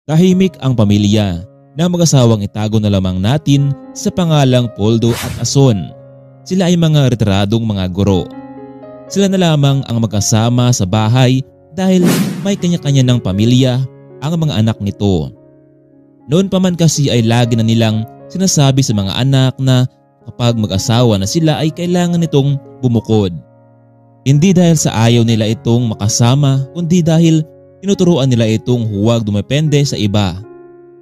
Tahimik ang pamilya na mag-asawang itago na lamang natin sa pangalang Poldo at Ason. Sila ay mga retiradong mga guro. Sila na lamang ang magkasama sa bahay dahil may kanya-kanya ng pamilya ang mga anak nito. Noon pa man kasi ay lagi na nilang sinasabi sa mga anak na kapag mag-asawa na sila ay kailangan nitong bumukod. Hindi dahil sa ayaw nila itong makasama kundi dahil tinuturuan nila itong huwag dumepende sa iba.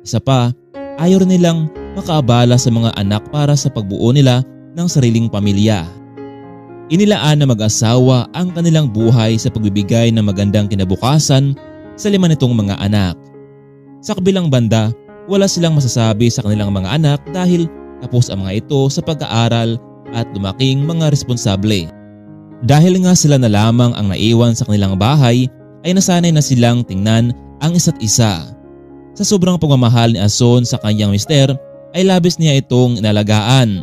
Isa pa, ayaw rin nilang makaabala sa mga anak para sa pagbuo nila ng sariling pamilya. Inilaan na mag-asawa ang kanilang buhay sa pagbibigay ng magandang kinabukasan sa 5 nitong mga anak. Sa kabilang banda, wala silang masasabi sa kanilang mga anak dahil tapos ang mga ito sa pag-aaral at lumaking mga responsable. Dahil nga sila na lamang ang naiwan sa kanilang bahay, ay nasanay na silang tingnan ang isa't isa. Sa sobrang pagmamahal ni Ason sa kanyang mister ay labis niya itong inalagaan.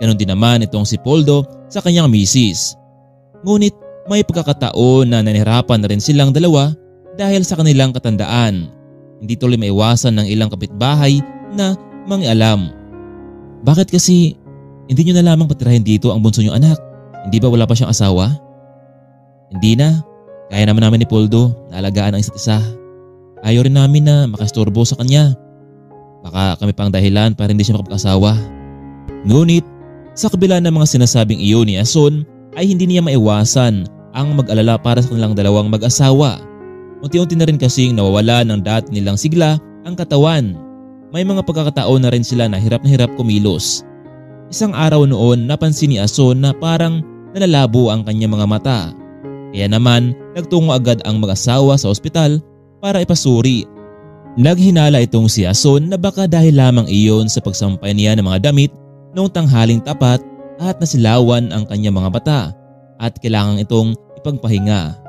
Ganon din naman itong si Poldo sa kanyang misis. Ngunit may pagkakataon na nanihirapan na rin silang dalawa dahil sa kanilang katandaan. Hindi tuloy maiwasan ng ilang kapitbahay na mangialam. Bakit kasi hindi nyo na lamang patirahin dito ang bunso nyong anak? Hindi ba wala pa siyang asawa? Hindi na. Kaya naman namin ni Poldo na alagaan ang isa't isa. Ayaw rin namin na makastorbo sa kanya. Baka kami pang dahilan para hindi siya makapag-asawa. Ngunit sa kabila ng mga sinasabing iyon ni Ason ay hindi niya maiwasan ang mag-alala para sa kanilang dalawang mag-asawa. Unti-unti na rin kasing nawawala ng dati nilang sigla ang katawan. May mga pagkakataon na rin sila na hirap kumilos. Isang araw noon napansin ni Ason na parang nalalabo ang kanyang mga mata. Kaya naman nagtungo agad ang mag-asawa sa ospital para ipasuri. Naghinala itong si Ason na baka dahil lamang iyon sa pagsampay niya ng mga damit noong tanghaling tapat at nasilawan ang kanyang mga mata at kailangan itong ipagpahinga.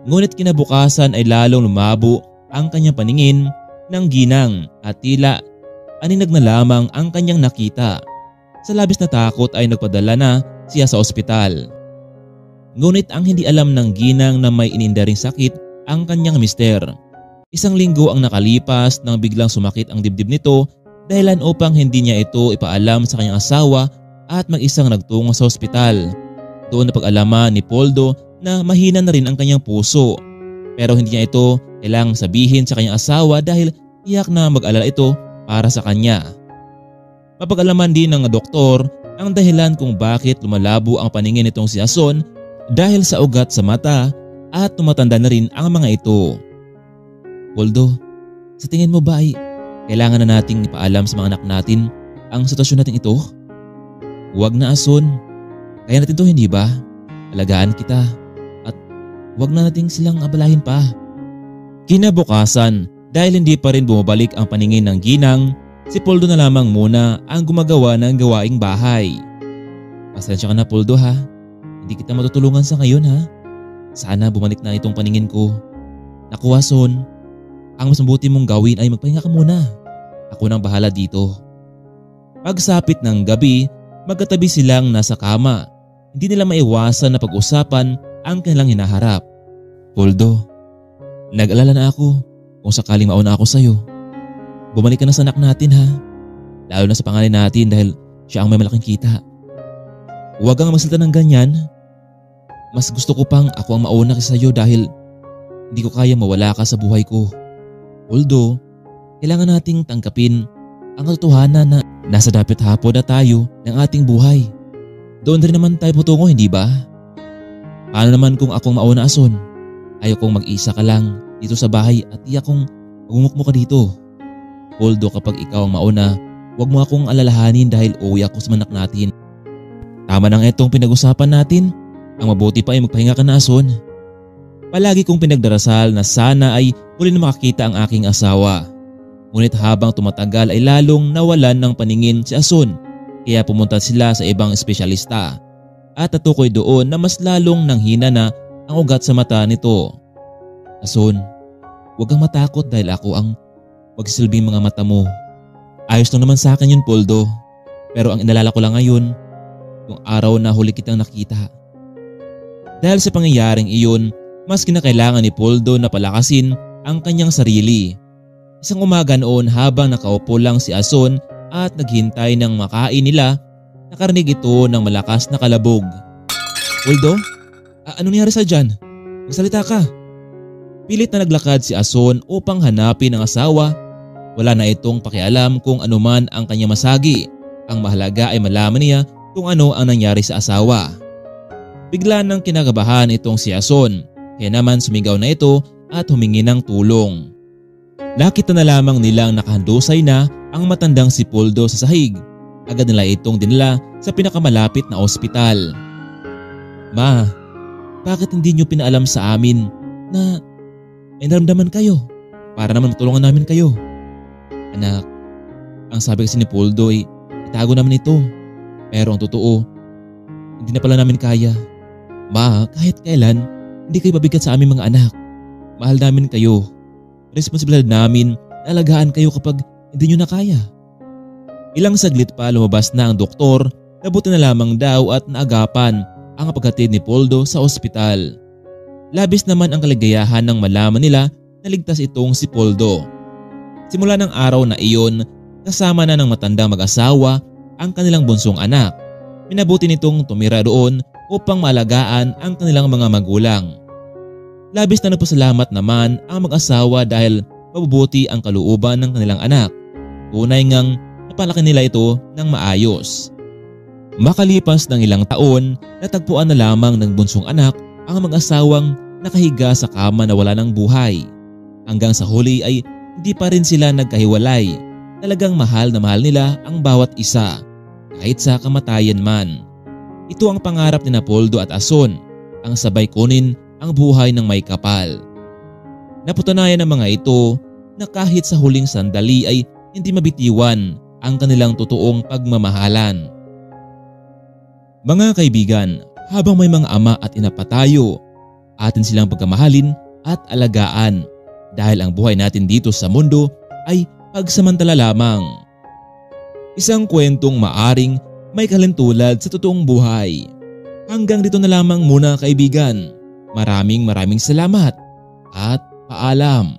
Ngunit kinabukasan ay lalong lumabo ang kanyang paningin ng ginang at tila aninag na lamang ang kanyang nakita. Sa labis na takot ay nagpadala na siya sa ospital. Ngunit ang hindi alam ng ginang na may inindaring sakit ang kanyang mister. 1 linggo ang nakalipas nang biglang sumakit ang dibdib nito dahilan upang hindi niya ito ipaalam sa kanyang asawa at mag-isang nagtungo sa ospital. Doon napag-alaman ni Poldo na mahina na rin ang kanyang puso. Pero hindi niya ito kailangang sabihin sa kanyang asawa dahil iyak na mag-alala ito para sa kanya. Mapag-alaman din ng doktor ang dahilan kung bakit lumalabo ang paningin nitong si Ason dahil sa ugat sa mata at tumatanda na rin ang mga ito. Poldo, sa tingin mo ba ay kailangan na nating ipaalam sa mga anak natin ang sitwasyon natin ito? Huwag na Ason, kaya natin to hindi ba? Alagaan kita at huwag na nating silang abalahin pa. Kinabukasan dahil hindi pa rin bumabalik ang paningin ng ginang, si Poldo na lamang muna ang gumagawa ng gawaing bahay. Pasensya ka na Poldo ha. Hindi kita matutulungan sa ngayon ha. Sana bumalik na itong paningin ko. Naku Ason, ang mas mabuti mong gawin ay magpahinga ka muna. Ako nang bahala dito. Pagsapit ng gabi, magkatabi silang nasa kama. Hindi nila maiwasan na pag-usapan ang kanilang hinaharap. Poldo, nag-alala na ako kung sakaling mauna ako sa'yo. Bumalik ka na sa anak natin ha. Lalo na sa pangalan natin dahil siya ang may malaking kita. Huwag kang magsalita ng ganyan. Mas gusto ko pang ako ang mauna kaysa sa'yo dahil hindi ko kaya mawala ka sa buhay ko. Poldo, kailangan nating tangkapin ang katotohanan na nasa dapit hapon na tayo ng ating buhay. Doon rin naman tayo putungo, hindi ba? Paano naman kung akong mauna Ason? Ayaw kong mag-isa ka lang dito sa bahay at iyak kong magmukmo ka dito. Poldo, kapag ikaw ang mauna, huwag mo akong alalahanin dahil uuwi ako sa manak natin. Tama nang etong pinag-usapan natin. Ang mabuti pa ay magpahinga ka na Ason. Palagi kong pinagdarasal na sana ay muli na makakita ang aking asawa. Ngunit habang tumatagal ay lalong nawalan ng paningin si Ason. Kaya pumunta sila sa ibang espesyalista. At natukoy doon na mas lalong nanghina na ang ugat sa mata nito. Ason, huwag kang matakot dahil ako ang magsisilbing mga mata mo. Ayos lang naman sa akin yun Poldo. Pero ang inalala ko lang ngayon, yung araw na huli kitang nakita. Dahil sa pangyayaring iyon, mas kinakailangan ni Poldo na palakasin ang kanyang sarili. Isang umaga noon habang nakaupo lang si Ason at naghintay ng makain nila, nakarinig ito ng malakas na kalabog. "Poldo? Ano nangyari sa dyan? Magsalita ka." Pilit na naglakad si Ason upang hanapin ang asawa. Wala na itong pakialam kung anuman ang kanya masagi. Ang mahalaga ay malaman niya kung ano ang nangyari sa asawa. Bigla nang kinakabahan itong si Ason, kaya naman sumigaw na ito at humingi ng tulong. Nakita na lamang nilang nakahandusay na ang matandang si Poldo sa sahig. Agad nila itong dinala sa pinakamalapit na ospital. "Ma, bakit hindi niyo pinaalam sa amin na may naramdaman kayo para naman matulungan namin kayo?" "Anak, ang sabi kasi ni Poldo ay itago namin ito. Pero ang totoo, hindi na pala namin kaya. Ma, kahit kailan, hindi kayo mabigat sa aming mga anak. Mahal namin kayo. Responsibilidad namin na alagaan kayo kapag hindi nyo na kaya." Ilang saglit pa lumabas na ang doktor. Nabuti na lamang daw at naagapan ang paghatid ni Poldo sa ospital. Labis naman ang kaligayahan nang malaman nila na ligtas itong si Poldo. Simula ng araw na iyon, kasama na ng matandang mag-asawa ang kanilang bunsong anak. Minabuti nitong tumira doon upang maalagaan ang kanilang mga magulang. Labis na nagpasalamat naman ang mag-asawa dahil mabubuti ang kalooban ng kanilang anak. Tunay ngang napalaki nila ito ng maayos. Makalipas ng ilang taon, natagpuan na lamang ng bunsong anak ang mag-asawang nakahiga sa kama na wala ng buhay. Hanggang sa huli ay hindi pa rin sila nagkahiwalay. Talagang mahal na mahal nila ang bawat isa, kahit sa kamatayan man. Ito ang pangarap ni Poldo at Ason, ang sabay kunin ang buhay ng may kapal. Napatunayan ng mga ito na kahit sa huling sandali ay hindi mabitiwan ang kanilang totoong pagmamahalan. Mga kaibigan, habang may mga ama at ina pa tayo, atin silang pagkamahalin at alagaan dahil ang buhay natin dito sa mundo ay pagsamantala lamang. Isang kwentong maaring may kalintulad sa totoong buhay. Hanggang dito na lamang muna kaibigan. Maraming salamat at paalam.